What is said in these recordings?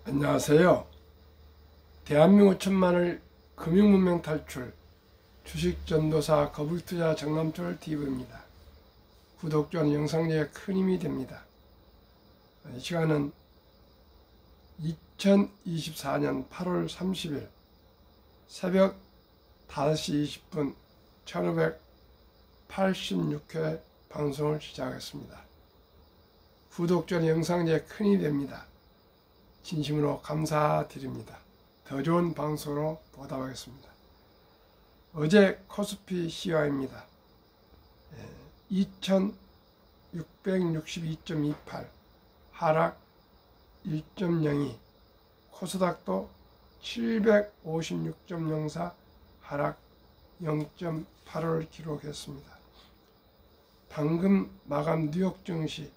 안녕하세요. 대한민국 천만을 금융문명 탈출 주식전도사 거북투자 정남철 TV입니다. 구독자는 영상제에 큰 힘이 됩니다. 이 시간은 2024년 8월 30일 새벽 5시 20분 1586회 방송을 시작하겠습니다. 구독자는 영상제에 큰 힘이 됩니다. 진심으로 감사드립니다. 더 좋은 방송으로 보답하겠습니다. 어제 코스피 시황입니다. 2662.28 하락 1.02, 코스닥도 756.04 하락 0.85를 기록했습니다. 방금 마감 뉴욕 증시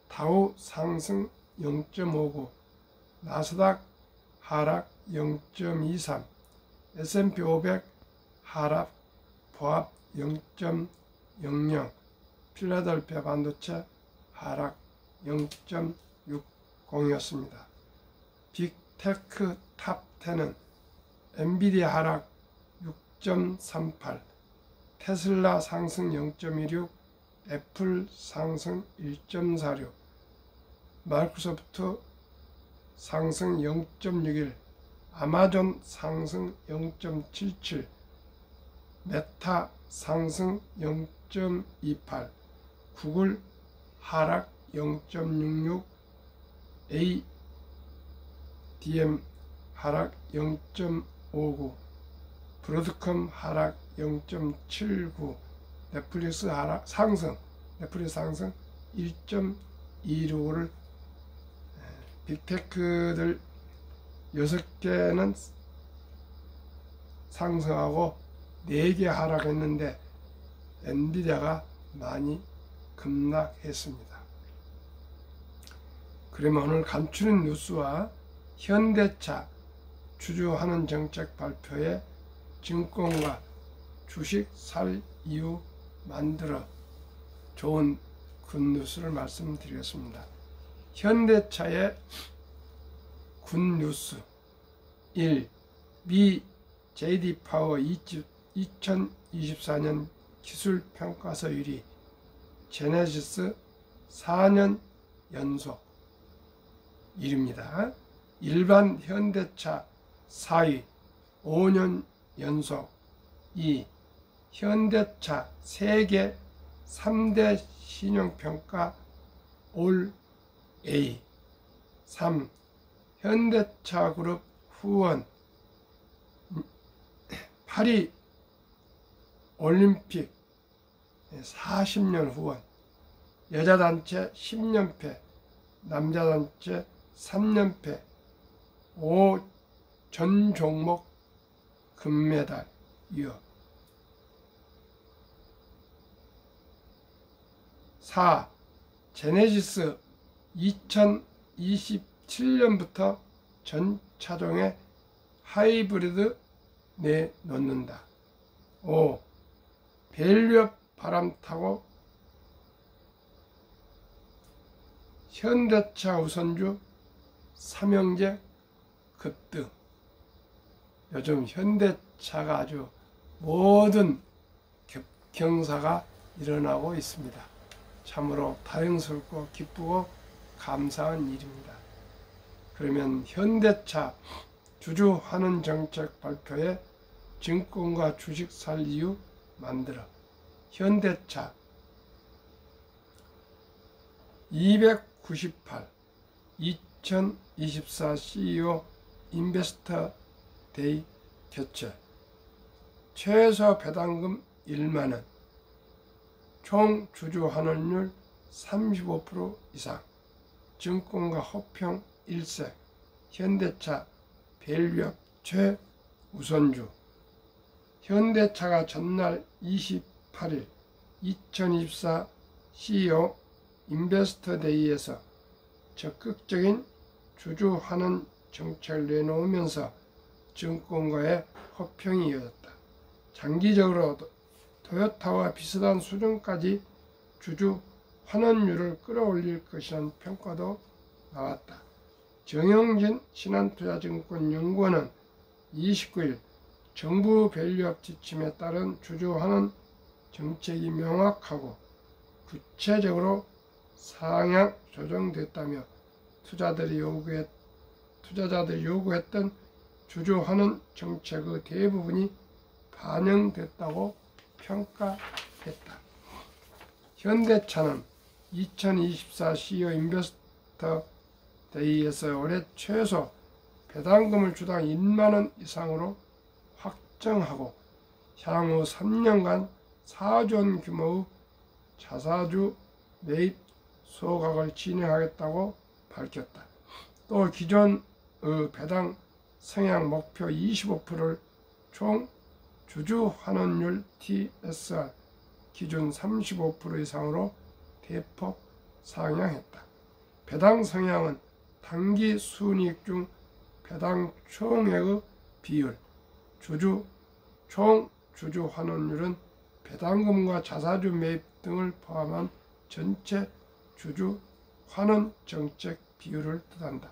다우 상승 0.59, 나스닥 하락 0.23, S&P 500 하락 보합 0.00, 필라델피아 반도체 하락 0.60이었습니다. 빅테크 탑 10은 엔비디아 하락 6.38, 테슬라 상승 0.16, 애플 상승 1.46, 마이크로소프트 상승 0.61, 아마존 상승 0.77, 메타 상승 0.28, 구글 하락 0.66, ADM 하락 0.59, 브로드컴 하락 0.79, 넷플릭스 하락 상승 1.26를 빅테크들 6개는 상승하고 4개 하락했는데 엔비디아가 많이 급락했습니다. 그러면 오늘 간추린 뉴스와 현대차 주주환원 정책 발표에 증권과 주식 살 이유 만들어 좋은 굿뉴스를 말씀드리겠습니다. 현대차의 굿뉴스 1. 미 JD 파워 2024년 기술평가서 1위 제네시스 4년 연속 1위입니다. 일반 현대차 4위 5년 연속 2. 현대차 세계 3대 신용평가 올 A. 3. 현대차그룹 후원 파리 올림픽 40년 후원 여자단체 10년패 남자단체 3년패 5 전 종목 금메달 이어 4. 제네시스 2027년부터 전 차종에 하이브리드 내놓는다. 5. 밸류업 바람 타고 현대차 우선주 삼형제 급등. 요즘 현대차가 아주 모든 경사가 일어나고 있습니다. 참으로 다행스럽고 기쁘고 감사한 일입니다. 그러면 현대차 주주환원 정책 발표에 증권과 주식 살 이유 만들어 현대차 298 2024 CEO 인베스터 데이 개최 최소 배당금 1만원 총 주주환원율 35% 이상 증권가 호평 일색 현대차 밸류업 최우선주 현대차가 전날 28일 2024 CEO 인베스터 데이에서 적극적인 주주환원 정책을 내놓으면서 증권가의 호평이 이어졌다. 장기적으로 토요타와 비슷한 수준까지 주주 환원율을 끌어올릴 것이라는 평가도 나왔다. 정영진 신한투자증권연구원은 29일 정부 밸류업 지침에 따른 주주환원 정책이 명확하고 구체적으로 상향 조정됐다며 투자자들이 요구했던 주주환원 정책의 대부분이 반영됐다고 평가했다. 현대차는 2024 CEO 인베스터 데이에서 올해 최소 배당금을 주당 1만원 이상으로 확정하고 향후 3년간 4조 원 규모의 자사주 매입 소각을 진행하겠다고 밝혔다. 또 기존의 배당 성향 목표 25%를 총 주주 환원율 TSR 기준 35% 이상으로 대폭 상향했다. 배당 성향은 당기 순이익 중 배당 총액의 비율, 총 주주 환원율은 배당금과 자사주 매입 등을 포함한 전체 주주 환원 정책 비율을 뜻한다.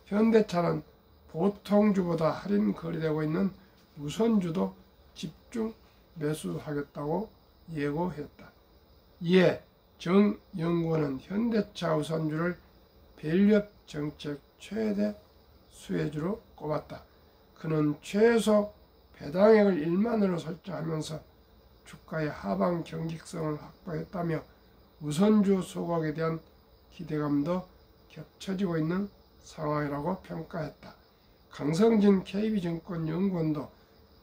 현대차는 보통주보다 할인 거래되고 있는 우선주도 집중 매수하겠다고 예고했다. 이에 정 연구원은 현대차 우선주를 밸류업 정책 최대 수혜주로 꼽았다. 그는 최소 배당액을 1만원으로 설정하면서 주가의 하방 경직성을 확보했다며 우선주 소각에 대한 기대감도 겹쳐지고 있는 상황이라고 평가했다. 강성진 KB증권연구원도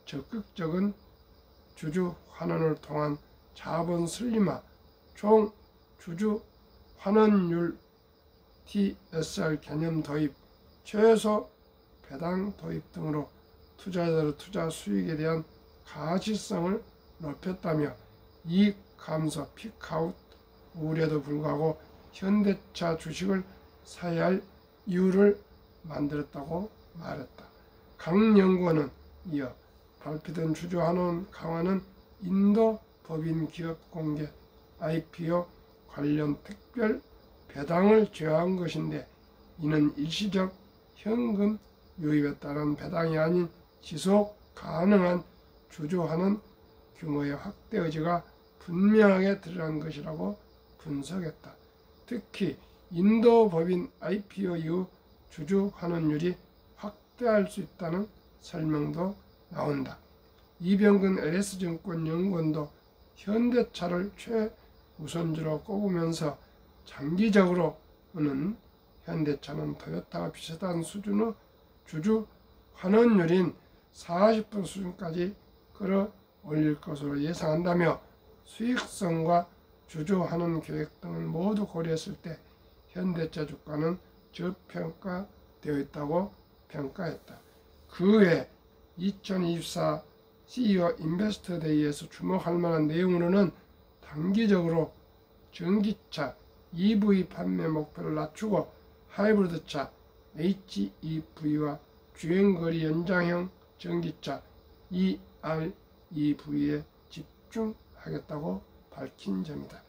적극적인 주주 환원을 통한 자본 슬림화, 총 주주 환원율 TSR 개념 도입, 최소 배당 도입 등으로 투자자들의 투자 수익에 대한 가시성을 높였다며 이익 감소, 픽아웃 우려에도 불구하고 현대차 주식을 사야 할 이유를 만들었다고 말했다. 강 연구원은 이어 발표된 주주 환원 강화는 인도 법인 기업 공개 IPO 관련 특별 배당을 제어한 것인데 이는 일시적 현금 유입에 따른 배당이 아닌 지속 가능한 주주 환원 규모의 확대 의지가 분명하게 드러난 것이라고 분석했다. 특히 인도 법인 IPO 이후 주주 환원율이 확대할 수 있다는 설명도 나온다. 이병근 LS증권 연구원도 현대차를 최우선주로 꼽으면서 장기적으로는 현대차는 토요타와 비슷한 수준의 주주 환원율인 40% 수준까지 끌어올릴 것으로 예상한다며 수익성과 주주 환원 계획 등을 모두 고려했을 때 현대차 주가는 저평가되어 있다고 평가했다. 그 외 2024 CEO 인베스터 데이에서 주목할 만한 내용으로는 단기적으로 전기차 EV 판매 목표를 낮추고 하이브리드차 HEV와 주행거리 연장형 전기차 EREV에 집중하겠다고 밝힌 점이다.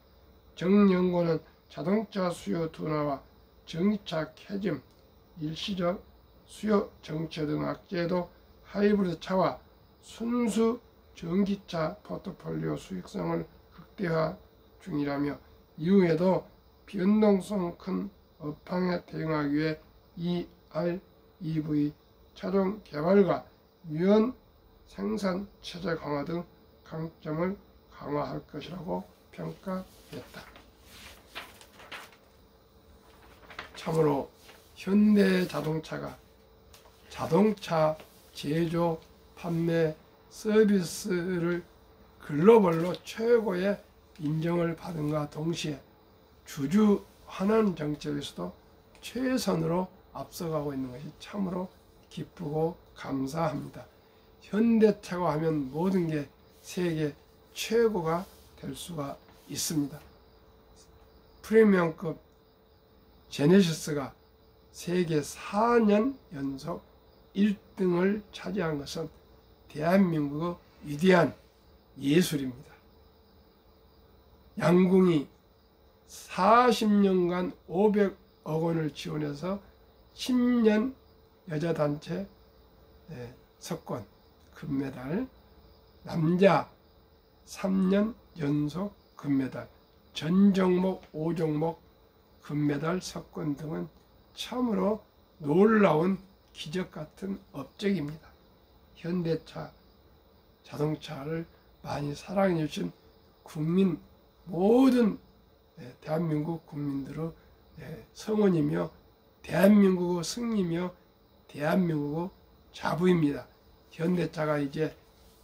정 연구원은 자동차 수요 둔화와 전기차 캐즘, 일시적 수요 정체 등 악재에도 하이브리드 차와 순수 전기차 포트폴리오 수익성을 극대화 중이라며 이후에도 변동성 큰 업황에 대응하기 위해 EREV 차종 개발과 유연 생산 체제 강화 등 강점을 강화할 것이라고 평가했다. 참으로 현대자동차가 자동차 제조, 판매, 서비스를 글로벌로 최고의 인정을 받은과 동시에 주주 환원 정책에서도 최선으로 앞서가고 있는 것이 참으로 기쁘고 감사합니다. 현대차가 하면 모든 게 세계 최고가 될 수가 있습니다. 프리미엄급 제네시스가 세계 4년 연속 1등을 차지한 것은 대한민국의 위대한 예술입니다. 양궁이 40년간 500억 원을 지원해서 10년 여자단체 석권 금메달, 남자 3년 연속 금메달, 전 종목 5종목 금메달 석권 등은 참으로 놀라운 기적 같은 업적입니다. 현대차 자동차를 많이 사랑해 주신 국민 모든 대한민국 국민들의 성원이며 대한민국의 승리며 대한민국의 자부입니다. 현대차가 이제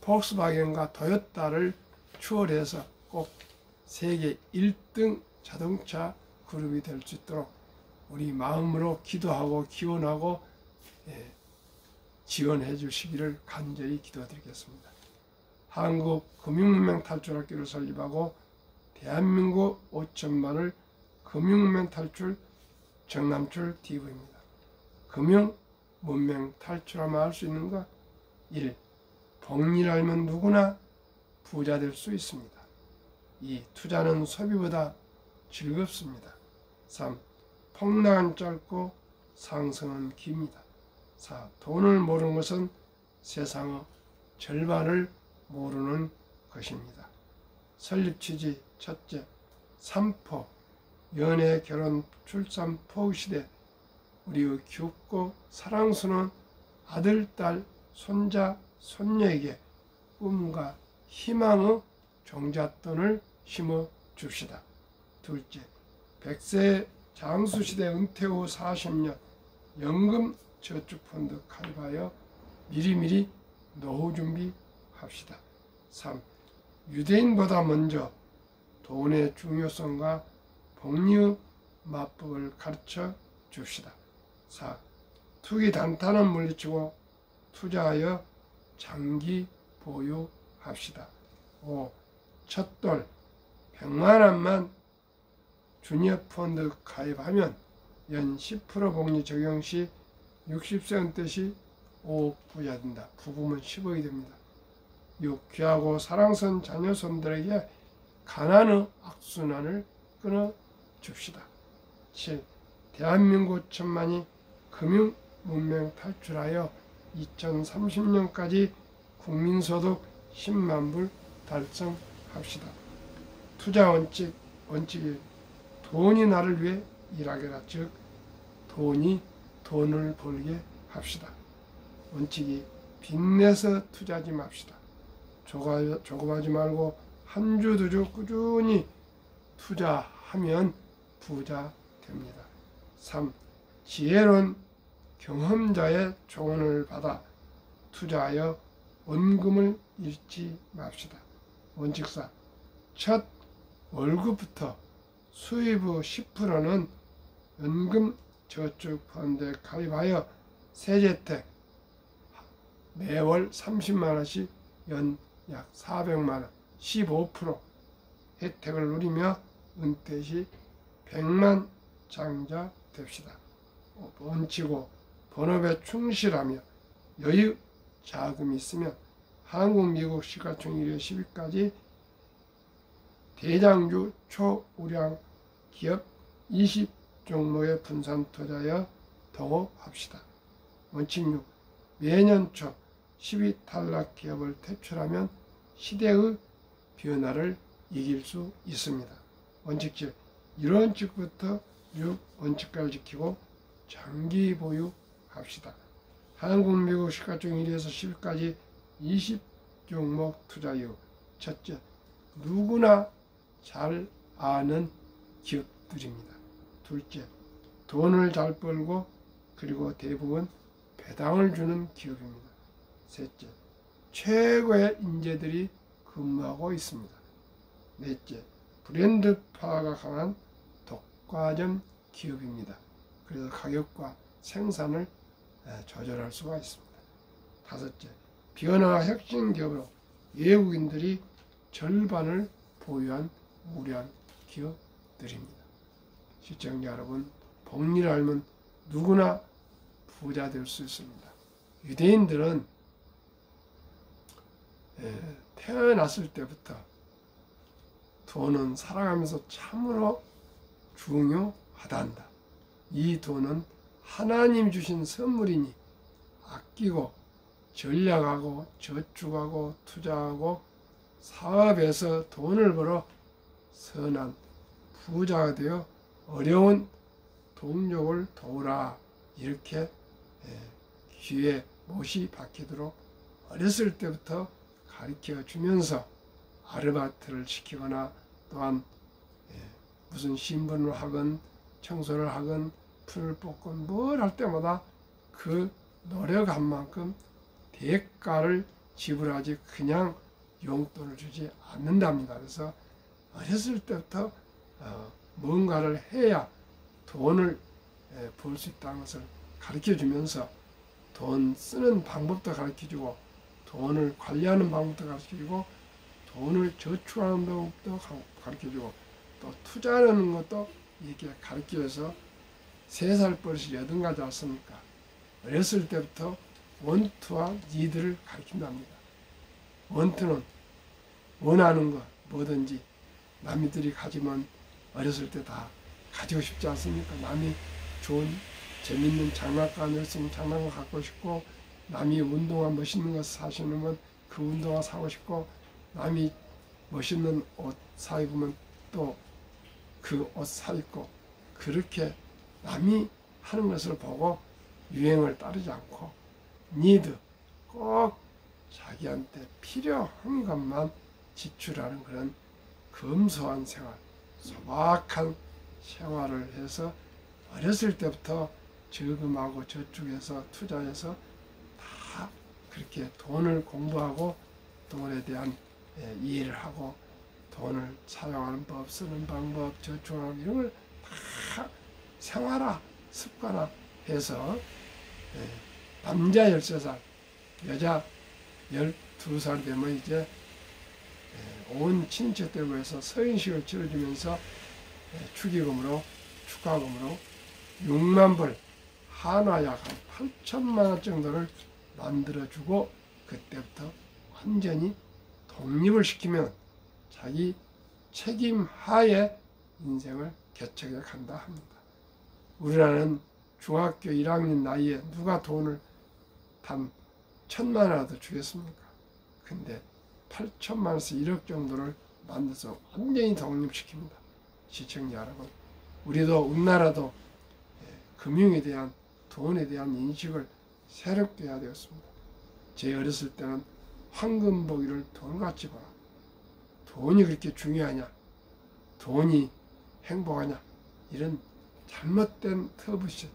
폭스바겐과 토요타를 추월해서 꼭 세계 1등 자동차 그룹이 될 수 있도록 우리 마음으로 기도하고 기원하고 지원해 주시기를 간절히 기도드리겠습니다. 한국금융문명 탈출학교를 설립하고 대한민국 5천만을 금융문명 탈출 정남출 TV입니다. 금융문명 탈출하면 할 수 있는 것 1. 복리를 알면 누구나 부자 될 수 있습니다. 2. 투자는 소비보다 즐겁습니다. 3. 폭락은 짧고 상승은 깁니다. 4. 돈을 모르는 것은 세상의 절반을 모르는 것입니다. 설립 취지 첫째, 3포 연애, 결혼, 출산, 포 시대 우리의 깊고 사랑스러운 아들, 딸, 손자, 손녀에게 꿈과 희망의 종잣돈을 심어 줍시다. 둘째, 100세 장수시대 은퇴 후 40년 연금 저축펀드 가입하여 미리미리 노후 준비합시다. 3. 유대인보다 먼저 돈의 중요성과 복리의 맞법을 가르쳐 줍시다. 4. 투기 단타는 물리치고 투자하여 장기 보유합시다. 5. 첫돌 100만원만 주니어 펀드 가입하면 연 10% 복리 적용 시 60세 은퇴 시 5억 부자 된다. 부부면 10억이 됩니다. 6. 귀하고 사랑스러운 자녀손들에게 가난의 악순환을 끊어줍시다. 7. 대한민국 천만이 금융문명 탈출하여 2030년까지 국민소득 10만 불 달성합시다. 투자 원칙이 돈이 나를 위해 일하게라. 즉 돈이 돈을 벌게 합시다. 원칙이 빚내서 투자하지 맙시다. 조급하지 말고 한 주 두 주 꾸준히 투자하면 부자 됩니다. 3. 지혜로운 경험자의 조언을 받아 투자하여 원금을 잃지 맙시다. 원칙 4. 첫 월급부터 수입의 10%는 연금 저축 펀드에 가입하여 세제택 매월 30만원씩 연 약 400만원 15% 혜택을 누리며 은퇴 시 100만 장자 됩시다. 원칙5. 본업에 충실하며 여유 자금이 있으면 한국, 미국 시가총 1회 10위까지 대장주 초우량 기업 20종목에 분산 투자하여 동업합시다. 원칙 6. 매년 초 10위 탈락 기업을 퇴출하면 시대의 변화를 이길 수 있습니다. 원칙 7. 1원칙부터 6원칙까지 지키고 장기 보유합시다. 한국, 미국 시가총 1위에서 10위까지 20종목 투자 이후 첫째, 누구나 잘 아는 기업들입니다. 둘째, 돈을 잘 벌고 그리고 대부분 배당을 주는 기업입니다. 셋째, 최고의 인재들이 근무하고 있습니다. 넷째, 브랜드파가 강한 독과점 기업입니다. 그래서 가격과 생산을 조절할 수가 있습니다. 다섯째, 변화 혁신 기업으로 외국인들이 절반을 보유한 우량 기업들입니다. 시청자 여러분, 복리를 알면 누구나 부자 될 수 있습니다. 유대인들은 태어났을 때부터 돈은 살아가면서 참으로 중요하단다. 이 돈은 하나님 주신 선물이니 아끼고 전략하고 저축하고 투자하고 사업에서 돈을 벌어 선한 부자가 되어 어려운 동족을 도우라. 이렇게 귀에 못이 박히도록 어렸을 때부터 가르쳐 주면서 아르바이트를 시키거나 또한 무슨 신분을 하건 청소를 하건 풀을 뽑건 뭘 할 때마다 그 노력한 만큼 대가를 지불하지 그냥 용돈을 주지 않는답니다. 그래서 어렸을 때부터 뭔가를 해야 돈을 벌 수 있다는 것을 가르쳐 주면서 돈 쓰는 방법도 가르쳐 주고 돈을 관리하는 방법도 가르쳐 주고 돈을 저축하는 방법도 가르쳐 주고 또 투자하는 것도 이렇게 가르쳐 줘서 3살 버릇이 8가지 왔으니까 어렸을 때부터 원투와 니드를 가르친답니다. 원투는 원하는 것 뭐든지 남들이 가지면 어렸을 때 다 가지고 싶지 않습니까? 남이 좋은 재밌는 장난감을 쓰면 장난감 갖고 싶고 남이 운동화 멋있는 거 사시는 건 그 운동화 사고 싶고 남이 멋있는 옷 사 입으면 또 그 옷 사 입고 그렇게 남이 하는 것을 보고 유행을 따르지 않고 니드 꼭 자기한테 필요한 것만 지출하는 그런 검소한 생활, 소박한 생활을 해서 어렸을 때부터 저금하고 저축해서 투자해서 다 그렇게 돈을 공부하고 돈에 대한 이해를 하고 돈을 사용하는 법, 쓰는 방법, 저축하는 이런 걸 다 생활화, 습관화해서 남자 13살, 여자 12살 되면 이제 온 친척들과 모여서 서인식을 치러주면서 축의금으로 축하금으로 6만 불 한화 약 한 8천만 원 정도를 만들어주고 그때부터 완전히 독립을 시키면 자기 책임 하에 인생을 개척해 간다 합니다. 우리나라는 중학교 1학년 나이에 누가 돈을 단 1,000만 원이라도 주겠습니까? 근데 8천만 원에서 1억 정도를 만들어서 완전히 독립시킵니다. 시청자 여러분, 우리도 우리나라도 금융에 대한 돈에 대한 인식을 새롭게 해야 되었습니다. 제 어렸을 때는 황금보기를 돌같이 봐라. 돈이 그렇게 중요하냐? 돈이 행복하냐? 이런 잘못된 터부시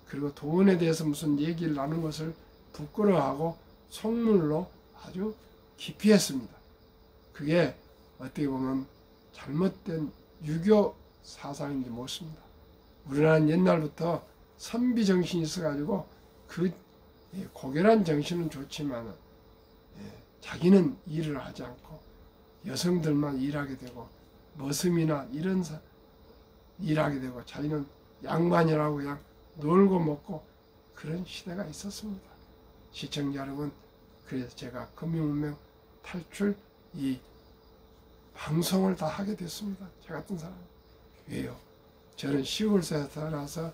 그리고 돈에 대해서 무슨 얘기를 나눈 것을 부끄러워하고 속물로 아주 깊이 했습니다. 그게 어떻게 보면 잘못된 유교 사상인지 모릅니다. 우리나라는 옛날부터 선비 정신이 있어가지고 그 고결한 정신은 좋지만 자기는 일을 하지 않고 여성들만 일하게 되고 머슴이나 이런 일하게 되고 자기는 양반이라고 그냥 놀고 먹고 그런 시대가 있었습니다. 시청자 여러분, 그래서 제가 금융문명 탈출 이 방송을 다 하게 됐습니다. 저 같은 사람. 왜요? 저는 시골에서 태어나서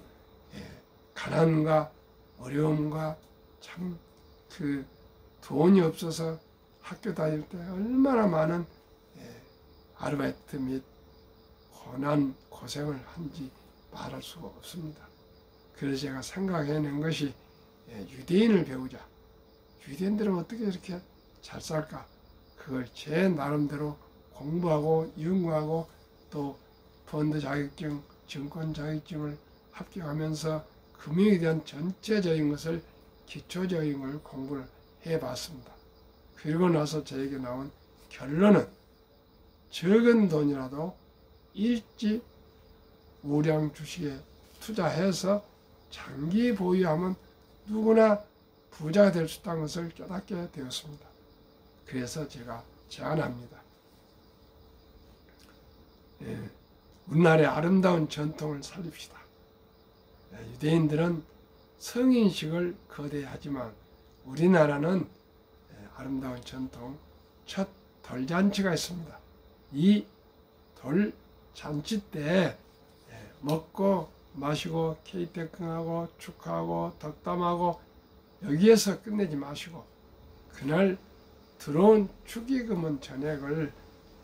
가난과 어려움과 참 그 돈이 없어서 학교 다닐 때 얼마나 많은 아르바이트 및 고난 고생을 한지 말할 수가 없습니다. 그래서 제가 생각해낸 것이 유대인을 배우자. 유대인들은 어떻게 이렇게 잘 살까? 그걸 제 나름대로 공부하고 연구하고 또 펀드 자격증, 증권 자격증을 합격하면서 금융에 대한 전체적인 것을 기초적인 걸 공부를 해봤습니다. 그리고 나서 저에게 나온 결론은 적은 돈이라도 일찍 우량 주식에 투자해서 장기 보유하면 누구나 부자가 될 수 있다는 것을 깨닫게 되었습니다. 그래서 제가 제안합니다. 우리나라의 아름다운 전통을 살립시다. 유대인들은 성인식을 거대하지만 우리나라는 아름다운 전통, 첫 돌잔치가 있습니다. 이 돌잔치 때 먹고 마시고 케이테킹하고 축하하고 덕담하고 여기에서 끝내지 마시고 그날 들어온 축의금은 전액을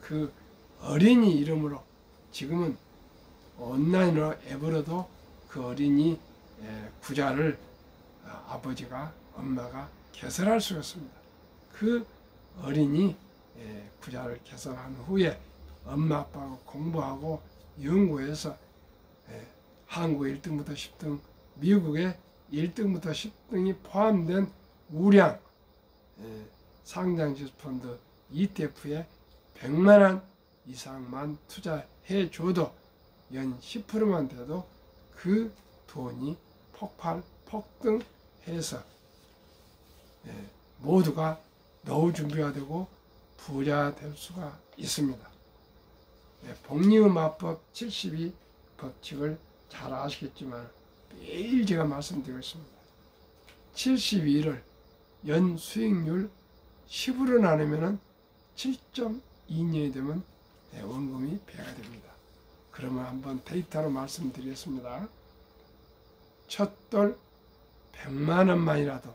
그 어린이 이름으로 지금은 온라인으로 앱으로도 그 어린이 구자를 아버지가 엄마가 개설할 수가 있습니다. 그 어린이 구자를 개설한 후에 엄마 아빠하고 공부하고 연구해서 한국 1등부터 10등, 미국의 1등부터 10등이 포함된 우량 상장지수펀드 ETF에 100만 원 이상만 투자해 줘도 연 10%만 돼도 그 돈이 폭등해서 모두가 노후 준비가 되고 부자 될 수가 있습니다. 복리음화법 72 법칙을 잘 아시겠지만 매일 제가 말씀드리고 있습니다. 72를 연 수익률 10으로 나누면 7.2년이 되면 원금이 배가 됩니다. 그러면 한번 데이터로 말씀드리겠습니다. 첫돌 100만 원만이라도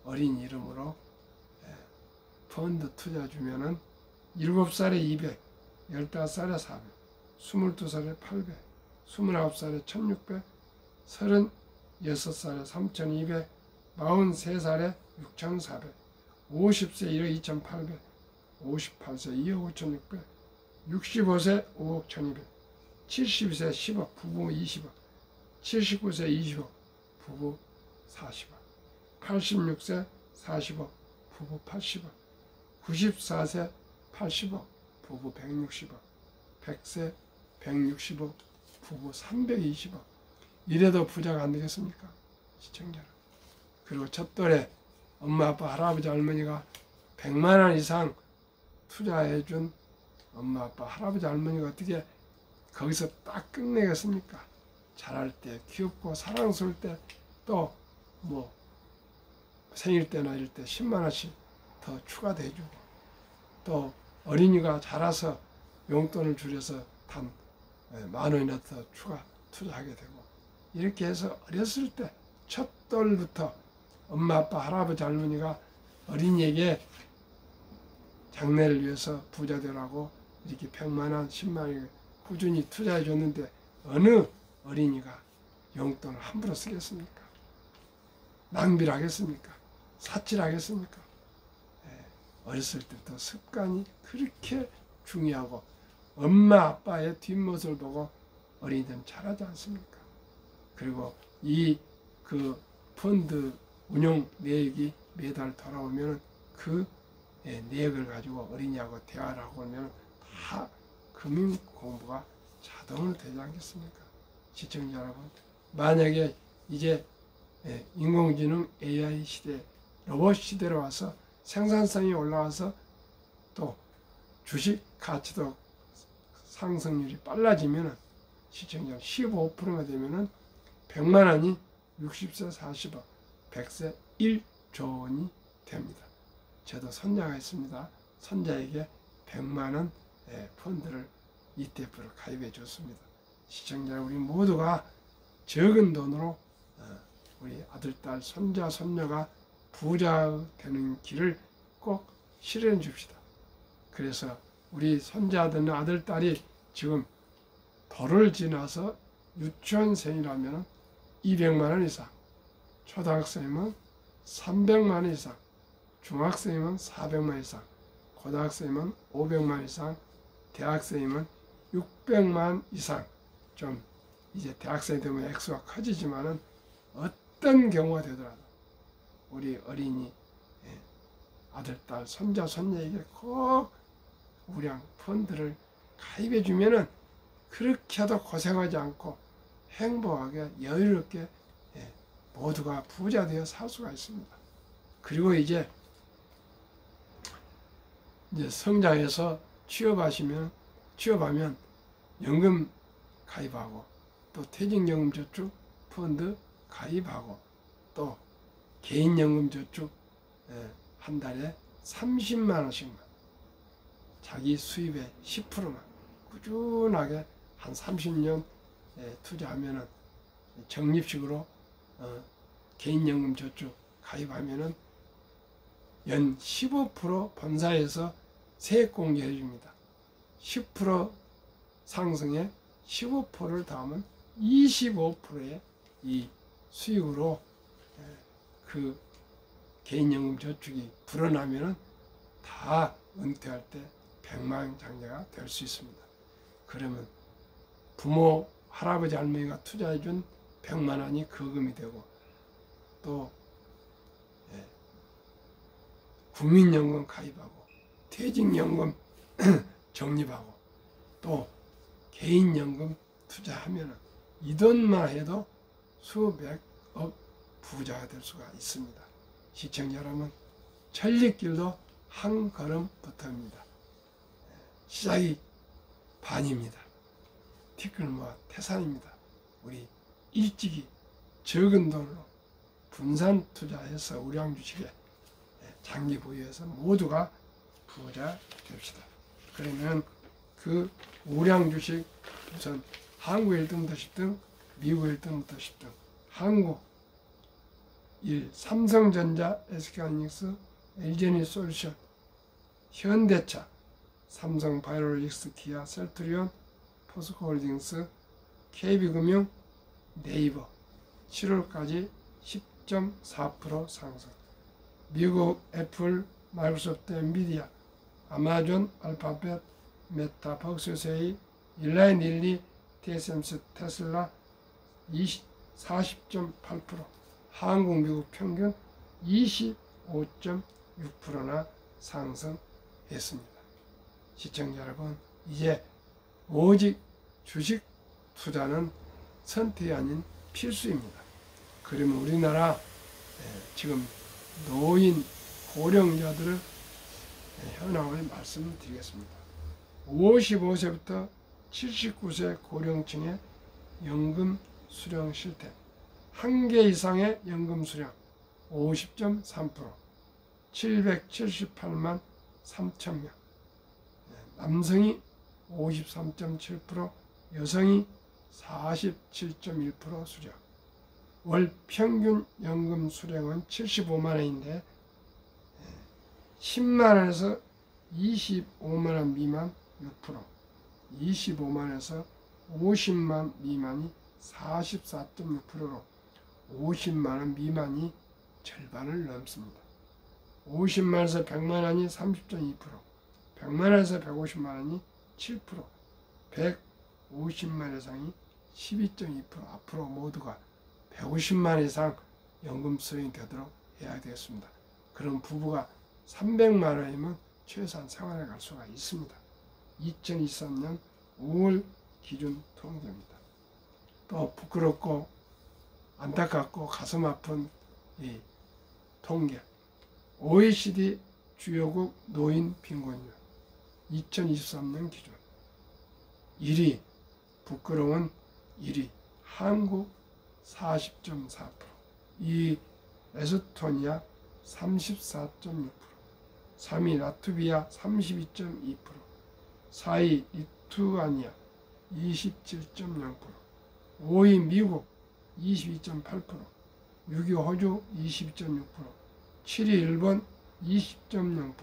어린 이름으로 펀드 투자 주면은 7살에 200, 15살에 400, 22살에 800, 29살에 1600, 36살에 3200, 43살에 6400, 50세 1억 2800, 58세 2억 5600, 65세 5억 1200, 70세 10억, 부부 20억, 79세 20억, 부부 40억, 86세 40억, 부부 80억, 94세 80억, 부부 160억, 100세 160억, 부부 320억. 이래도 부자가 안 되겠습니까? 시청자. 그리고 첫돌에 엄마, 아빠, 할아버지, 할머니가 100만 원 이상 투자해 준 엄마, 아빠, 할아버지, 할머니가 어떻게 거기서 딱 끝내겠습니까? 자랄 때, 귀엽고 사랑스러울 때, 또 뭐 생일 때나 이럴 때 10만 원씩 더 추가도 해주고, 또 어린이가 자라서 용돈을 줄여서 단 만 원이나 더 추가 투자하게 되고, 이렇게 해서 어렸을 때 첫 돌부터 엄마, 아빠, 할아버지, 할머니가 어린이에게 장래를 위해서 부자 되라고 이렇게 100만 원, 10만 원 꾸준히 투자해 줬는데 어느 어린이가 용돈을 함부로 쓰겠습니까? 낭비를 하겠습니까? 사치를 하겠습니까? 어렸을 때부터 습관이 그렇게 중요하고 엄마 아빠의 뒷모습을 보고 어린이들은 잘하지 않습니까? 그리고 이 그 펀드 운용 내역이 매달 돌아오면 그 내역을 가지고 어린이하고 대화를 하고 오면 다 금융 공부가 자동으로 되지 않겠습니까? 시청자 여러분, 만약에 이제 인공지능 AI 시대, 로봇 시대로 와서 생산성이 올라와서 또 주식 가치도 상승률이 빨라지면 시청자 15%가 되면 100만 원이 60세 40억, 100세 1조 원이 됩니다. 저도 손자가 있습니다. 손자에게 100만 원 펀드를 ETF를 가입해 줬습니다. 시청자 우리 모두가 적은 돈으로 우리 아들, 딸, 손자, 손녀가 부자 되는 길을 꼭 실현해 줍시다. 그래서 우리 손자든 아들, 딸이 지금 도를 지나서 유치원생이라면 200만 원 이상, 초등학생이면 300만 원 이상, 중학생이면 400만 이상, 고등학생이면 500만 이상, 대학생이면 600만 이상. 좀 이제 대학생이 되면 액수가 커지지만은 어떤 경우가 되더라도 우리 어린이 아들, 딸, 손자, 손녀에게 꼭 우량 펀드를 가입해 주면은 그렇게 해도 고생하지 않고 행복하게 여유롭게 모두가 부자 되어 살 수가 있습니다. 그리고 이제 성장해서 취업하면 연금 가입하고 또 퇴직연금저축 펀드 가입하고 또 개인연금저축 한 달에 30만 원씩만 자기 수입의 10%만 꾸준하게 한 30년 투자하면은 적립식으로 개인연금 저축 가입하면은 연 15% 본사에서 세액 공개해 줍니다. 10% 상승에 15%를 더하면 25%의 이 수익으로 그 개인연금 저축이 불어나면은 다 은퇴할 때 백만장자가 될 수 있습니다. 그러면 부모, 할아버지, 할머니가 투자해준 100만 원이 거금이 되고 또 국민연금 가입하고 퇴직연금 적립하고 또 개인연금 투자하면 이 돈만 해도 수백억 부자가 될 수가 있습니다. 시청자 여러분, 천리길도 한 걸음부터입니다. 시작이 반입니다. 티끌모아 태산입니다. 우리 일찍이 적은 돈으로 분산 투자해서 우량 주식에 장기 보유해서 모두가 부자 됩시다. 그러면 그 우량 주식 우선 한국 1등 더 10등, 미국 1등 더 10등, 한국 1, 삼성전자, SK하이닉스, LG에너지솔루션, 현대차, 삼성바이오로직스, 기아, 셀트리온, 포스코홀딩스, KB금융, 네이버 7월까지 10.4% 상승. 미국 애플, 마이크로소프트, 엔비디아, 아마존, 알파벳, 메타, 벅스세이, 일라인 릴리, TSMC, 테슬라 40.8%, 한국, 미국 평균 25.6%나 상승했습니다. 시청자 여러분, 이제 오직 주식 투자는 선택이 아닌 필수입니다. 그러면 우리나라 지금 노인, 고령자들을 현황을 말씀드리겠습니다. 55세부터 79세 고령층의 연금 수령 실태, 1개 이상의 연금 수령 50.3%, 778만 3천 명, 남성이 53.7%, 여성이 47.1% 수령. 월 평균 연금 수령은 75만 원인데 10만 원에서 25만 원 미만 6%, 25만 원에서 50만 미만이 44.6%로 50만 원 미만이 절반을 넘습니다. 50만 원에서 100만 원이 30.2%, 100만 원에서 150만 원이 7%, 150만 원 이상이 12.2%. 앞으로 모두가 150만 원 이상 연금 수령이 되도록 해야 되겠습니다. 그럼 부부가 300만 원이면 최소한 생활에 갈 수가 있습니다. 2023년 5월 기준 통계입니다. 또 부끄럽고 안타깝고 가슴 아픈 이 통계, OECD 주요국 노인 빈곤율 2023년 기준 1위, 부끄러운 1위 한국 40.4%, 2위 에스토니아 34.6%, 3위 라트비아 32.2%, 4위 리투아니아 27.0%, 5위 미국 22.8%, 6위 호주 22.6%, 7위 일본 20.0%,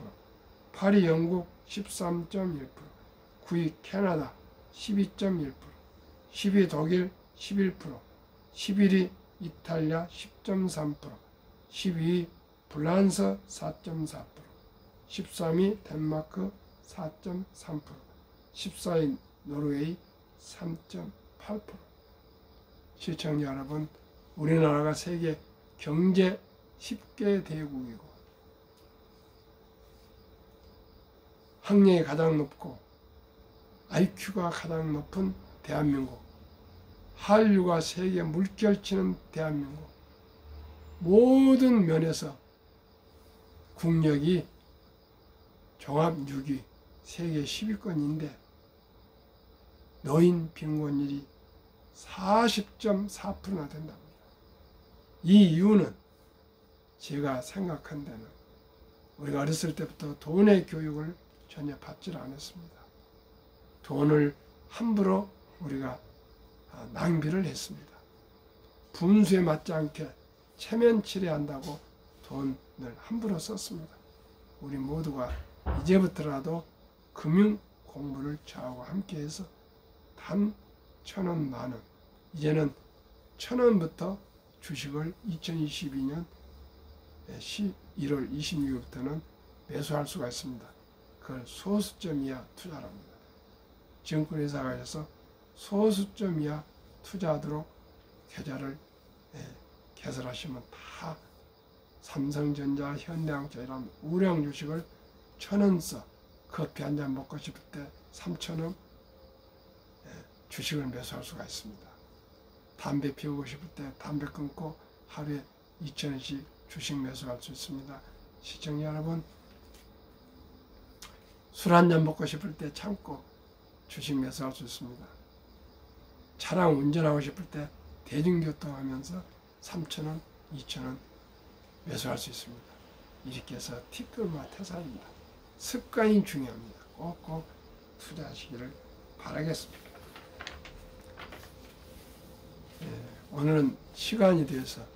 8위 영국 13.1%, 9위 캐나다 12.1%, 10위 독일 11%, 11위 이탈리아 10.3%, 12위 프랑스 4.4%, 13위 덴마크 4.3%, 14위 노르웨이 3.8%. 시청자 여러분, 우리나라가 세계 경제 10개 대국이고 학력이 가장 높고 IQ가 가장 높은 대한민국, 한류가 세계 물결치는 대한민국, 모든 면에서 국력이 종합 6위, 세계 10위권인데 노인 빈곤율이 40.4%나 된답니다. 이 이유는 제가 생각한 데는 우리가 어렸을 때부터 돈의 교육을 전혀 받지 않았습니다. 돈을 함부로 우리가 낭비를 했습니다. 분수에 맞지 않게 체면 처리한다고 돈을 함부로 썼습니다. 우리 모두가 이제부터라도 금융 공부를 저하고 함께해서 단 1,000원, 만원, 이제는 1,000원부터 주식을 2022년 1월 26일부터는 매수할 수가 있습니다. 그걸 소수점 이하 투자랍니다. 증권회사에서 소수점 이하 투자하도록 계좌를 개설하시면 다 삼성전자, 현대항자 이런 우량 주식을 1,000원 써 커피 한 잔 먹고 싶을 때 3,000원 주식을 매수할 수가 있습니다. 담배 피우고 싶을 때 담배 끊고 하루에 2,000원씩 주식 매수할 수 있습니다. 시청자 여러분, 술 한 잔 먹고 싶을 때 참고 주식 매수할 수 있습니다. 차량 운전하고 싶을 때 대중교통하면서 3,000원, 2,000원 매수할 수 있습니다. 이렇게 해서 티끌모아 태산입니다. 습관이 중요합니다. 꼭꼭 투자하시기를 바라겠습니다. 오늘은 시간이 돼서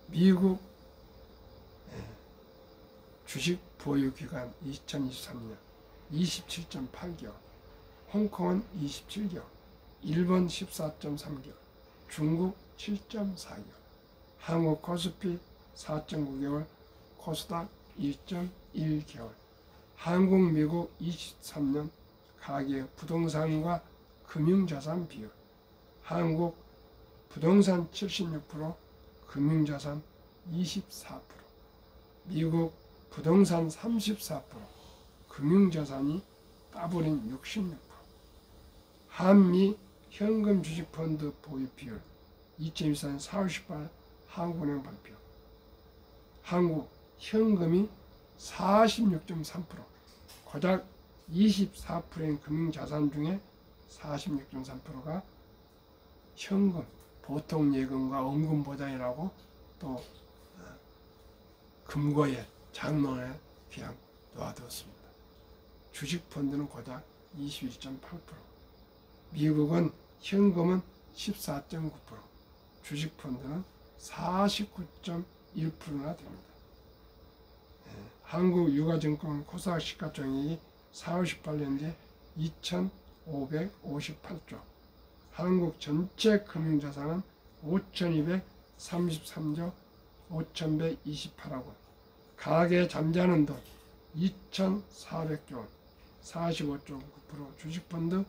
미국 주식 보유기간 2023년 27.8개월, 홍콩은 27개월, 일본 14.3개월, 중국 7.4개월, 한국 코스피 4.9개월, 코스닥 1.1개월, 한국, 미국 23년 가계 부동산과 금융자산 비율, 한국 부동산 76%, 금융자산 24%, 미국 부동산 34%, 금융자산이 따블인 66%, 한미 현금 주식펀드 보유 비율 2024년 4월 18일 한국은행 발표. 한국 현금이 46.3%, 고작 24%인 금융자산 중에 46.3%가 현금, 보통 예금과 원금 보장이라고 또 금고에 장롱에 그냥 놓아두었습니다. 주식펀드는 고작 21.8%, 미국은 현금은 14.9%, 주식펀드는 49.1%나 됩니다. 한국 유가증권 코스닥 시가총액이 4월 18년에 2,558조, 한국 전체 금융자산은 5,233조 5,128억 원, 가계 잠자는 돈 2,400조 원, 45.9%, 주식펀드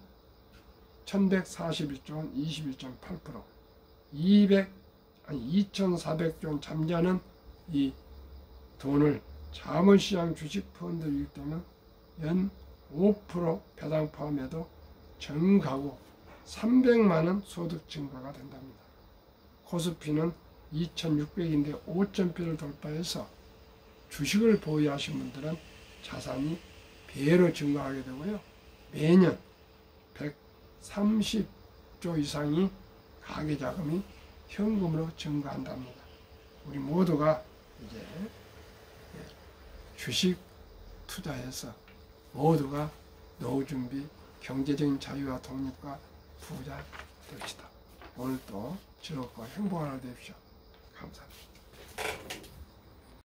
1,141조 원, 21.8%, 2,400조 원 잠자는 이 돈을 자본시장 주식펀드 유입 때는 연 5% 배당 포함해도 전 가구 300만 원 소득 증가가 된답니다. 코스피는 2,600인데 5,000배를 돌파해서 주식을 보유하신 분들은 자산이 배로 증가하게 되고요. 매년 130조 이상이 가계자금이 현금으로 증가한답니다. 우리 모두가 이제 주식 투자해서 모두가 노후 준비, 경제적인 자유와 독립과 부자 됩시다. 오늘도 즐겁고 행복한 하루 되십시오. 감사합니다.